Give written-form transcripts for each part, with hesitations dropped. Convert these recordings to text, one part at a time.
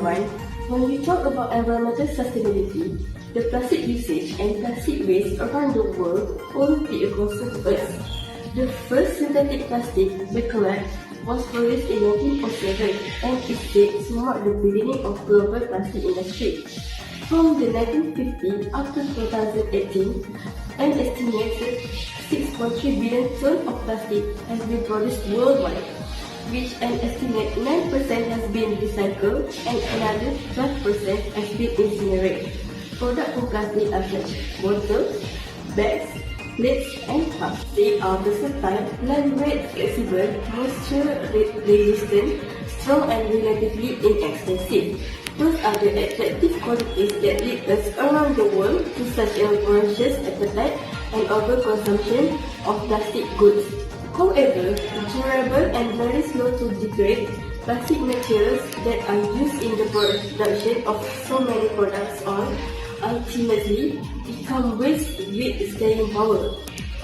mind, when we talk about environmental sustainability, the plastic usage and plastic waste around the world will be a concern to us. The first synthetic plastic we collect was produced in 1907 and is said to mark the beginning of global plastic industry. From the 1950s up to 2018, an estimated 6.3 billion tons of plastic has been produced worldwide, which an estimate 9% has been recycled and another 12% has been incinerated. Products from plastic are such bottles, bags, plates, and cups. They are versatile, lightweight, flexible, moisture-resistant, strong, and relatively inexpensive. Those are the attractive qualities that lead us around the world to such a voracious appetite and overconsumption of plastic goods. However, durable and very slow to degrade plastic materials that are used in the production of so many products ultimately become waste with staying power.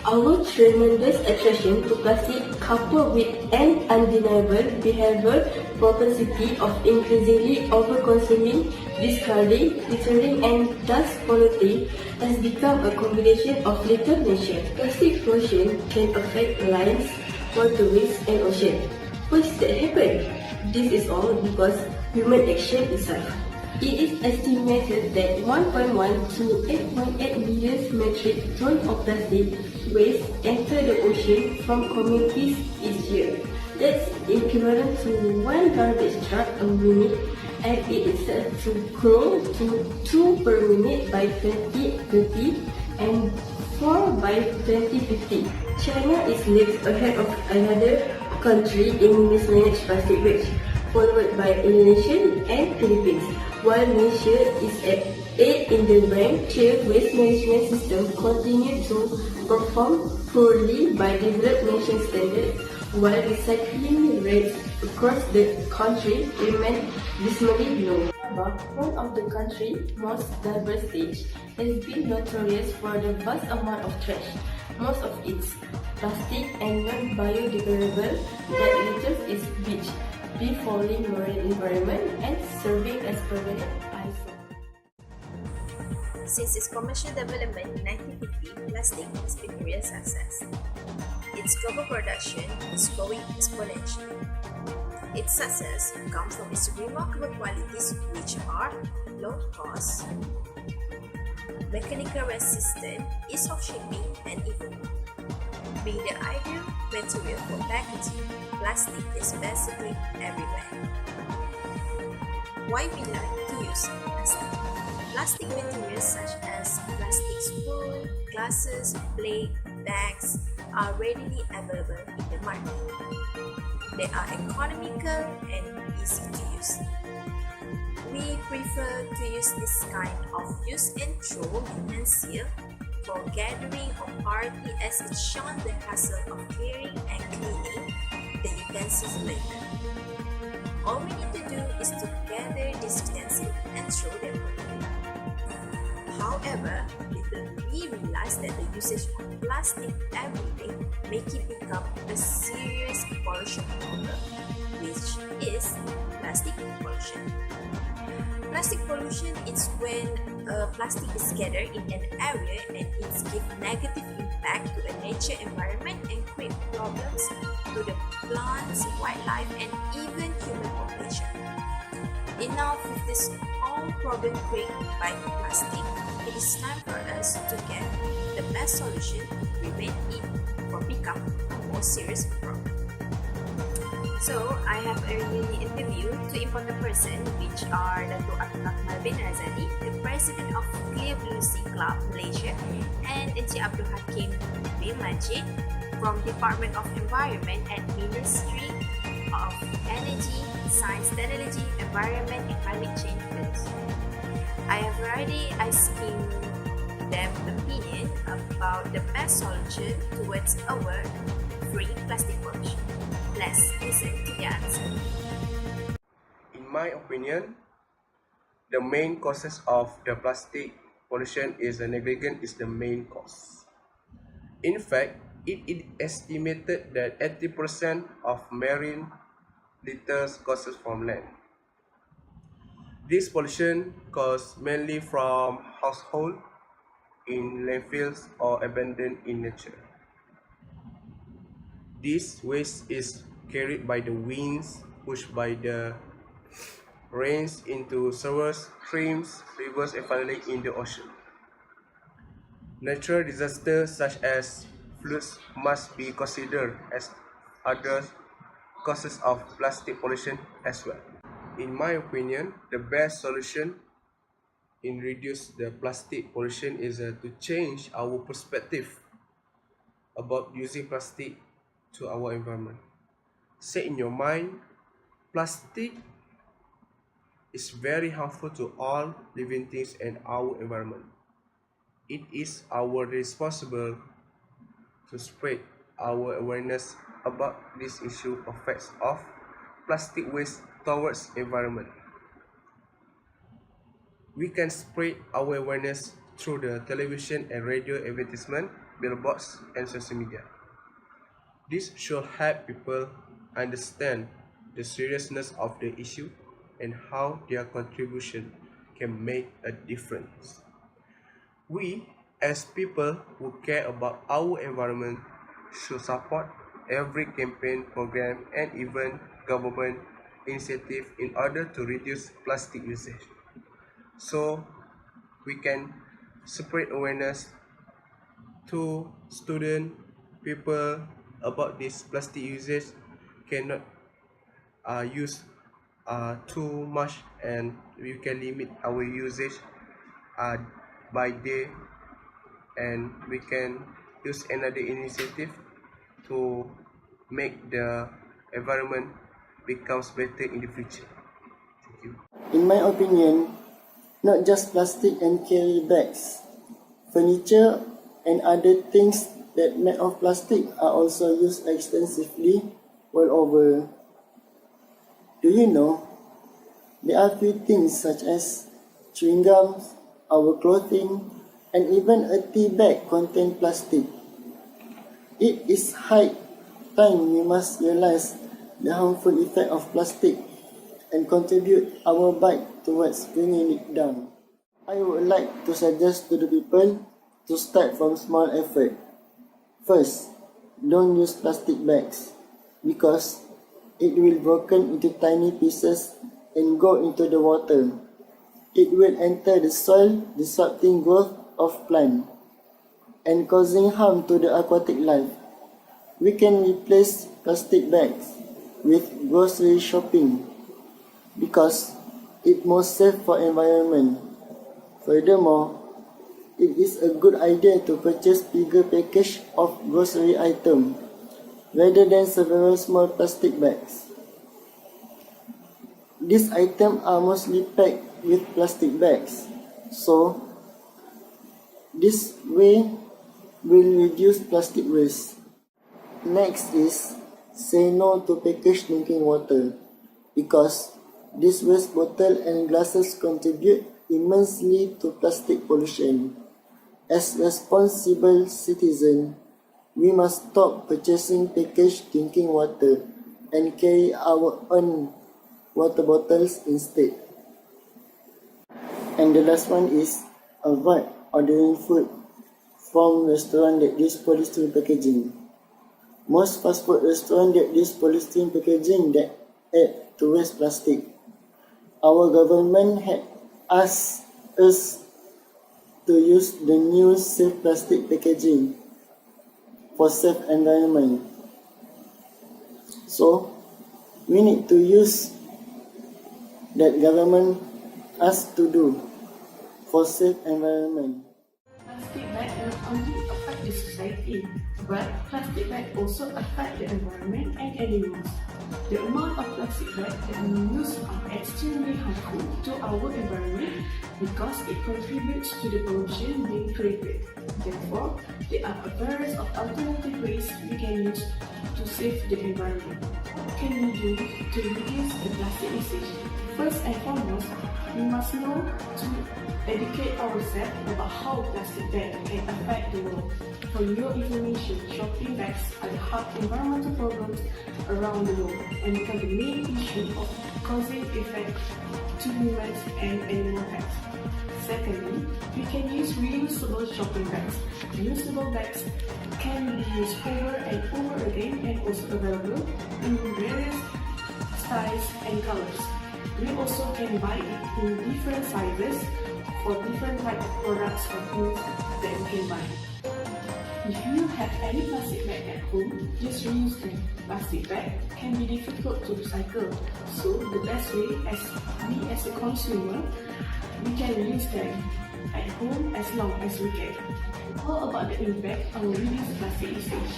Our tremendous attraction to plastic, coupled with an undeniable behavioral propensity of increasingly overconsuming, discarding, littering, and thus polluting, has become a combination of little nature. Plastic pollution can affect lands, waterways, and oceans. Why does that happen? This is all because human action itself. It is estimated that 1.1 to 8.8 million metric tons of plastic waste enter the ocean from communities each year. That's equivalent to one garbage truck a minute, and it is set to grow to 2 per minute by 2030 and 4 by 2050. China is next ahead of another country in mismanaged plastic waste, followed by Indonesia and Philippines. While Malaysia is at 8 in the rank, their waste management system continues to perform poorly by developed nation standards, while recycling rates across the country remain dismally low. One of the country's most diverse states has been notorious for the vast amount of trash, most of its plastic and non-biodegradable that litters its beach, befouling marine environment and serving as permanent eyesore. Since its commercial development in 1950, plastic has been a real success. Its global production is growing exponentially. Its success comes from its remarkable qualities, which are low cost, mechanical resistant, ease of shipping, and even being the ideal material for packaging, plastic is basically everywhere. Why we like to use plastic? Plastic materials such as plastic spoon, glasses, plate, bags are readily available in the market. They are economical and easy to use. We prefer to use this kind of use and throw utensil for gathering or party, as it shun the hassle of clearing and cleaning the utensils later. All we need to do is to gather this utensil and throw them away. However, little we realize that the usage of plastic every day make it become a serious pollution problem, which is plastic pollution. Plastic pollution is when plastic is scattered in an area and it gives negative impact to the nature environment and create problems to the plants, wildlife, and even human population. Enough with this all problem created by plastic. It is time for us to get the best solution to prevent it from becoming a more serious problem. So, I have already interviewed two important persons, which are Dato' Abdul bin Razali, the president of Clear Blue Sea Club Malaysia, and Encik Abdul Hakim bin Majid from Department of Environment at Ministry of Energy, Science, Technology, Environment, and Climate Change. I have already asking them opinion about the best solution towards our free plastic pollution. Let's listen to the answer. In my opinion, the main causes of the plastic pollution is the negligence is the main cause. In fact, it is estimated that 80% of marine litters causes from land. This pollution comes mainly from household, in landfills or abandoned in nature. This waste is carried by the winds, pushed by the rains into sewers, streams, rivers, and finally in the ocean. Natural disasters such as floods must be considered as other causes of plastic pollution as well. In my opinion, the best solution in reduce the plastic pollution is to change our perspective about using plastic to our environment. Set in your mind, plastic is very harmful to all living things and our environment. It is our responsibility to spread our awareness about this issue effects of plastic waste towards environment. We can spread our awareness through the television and radio advertisement, billboards, and social media. This should help people understand the seriousness of the issue and how their contribution can make a difference. We, as people who care about our environment, should support every campaign, program, and even government initiative in order to reduce plastic usage. So we can spread awareness to students, people about this plastic usage cannot use too much, and we can limit our usage by day, and we can use another initiative to make the environment becomes better in the future. Thank you. In my opinion, not just plastic and carry bags, furniture and other things that made of plastic are also used extensively world over. Do you know, there are few things such as chewing gums, our clothing, and even a tea bag contain plastic. It is high time we must realize the harmful effect of plastic and contribute our bite towards bringing it down. I would like to suggest to the people to start from small effort. First, don't use plastic bags because it will broken into tiny pieces and go into the water. It will enter the soil, disrupting growth of plant and causing harm to the aquatic life. We can replace plastic bags with grocery shopping because it's more safe for environment. Furthermore, it is a good idea to purchase bigger package of grocery item rather than several small plastic bags. These items are mostly packed with plastic bags, so this way will reduce plastic waste. Next is say no to packaged drinking water because this waste bottle and glasses contribute immensely to plastic pollution. As responsible citizens, we must stop purchasing packaged drinking water and carry our own water bottles instead. And the last one is avoid ordering food from restaurants that use polystyrene packaging. Most fast food restaurants that use polystyrene packaging that add to waste plastic. Our government had asked us to use the new safe plastic packaging for safe environment. So we need to use that government asked to do for safe environment. Plastic bags not only affect the society, but plastic bags also affect the environment and animals. The amount of plastic bags that we use are extremely harmful to our environment because it contributes to the pollution being created. Therefore, there are a variety of alternative ways we can use to save the environment. What can we do to reduce the plastic usage? First and foremost, we must know to educate ourselves about how plastic bags can affect the world. For your information, shopping bags are the hot environmental problems around the world. and become the main issue of causing effect to humans and animal health. Secondly, we can use reusable shopping bags. Reusable bags can be used over and over again and also available in various styles and colors. We also can buy it in different sizes for different type of products or things that we can buy. If you have any plastic bag at home, just reuse them. Plastic bag can be difficult to recycle, so the best way as a consumer, we can reuse them at home as long as we can. How about the impact on reduced plastic usage?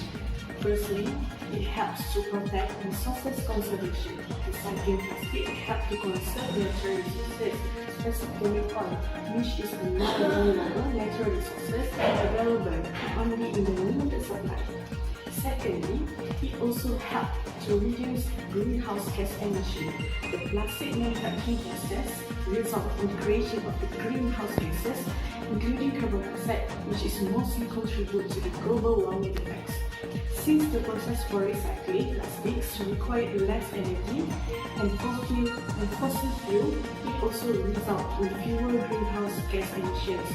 Firstly, it helps to protect resources conservation. Recycling plastic helps to conserve natural resources, specifically oil, which is a non-renewable natural resources available only in a limited supply. Secondly, it also helps to reduce greenhouse gas emissions. The plastic manufacturing process results in the creation of the greenhouse gases, including carbon dioxide, which is mostly contribute to the global warming effects. Since the process for recycling plastics requires less energy and fossil fuel, it also results in fewer greenhouse gas emissions.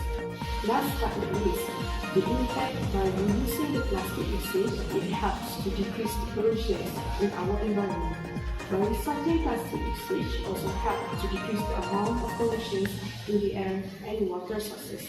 Last but not least, the impact by reducing the plastic usage, it helps to decrease the pollution in our environment. By recycling plastic usage also helps to decrease the amount of pollution in the air and water sources.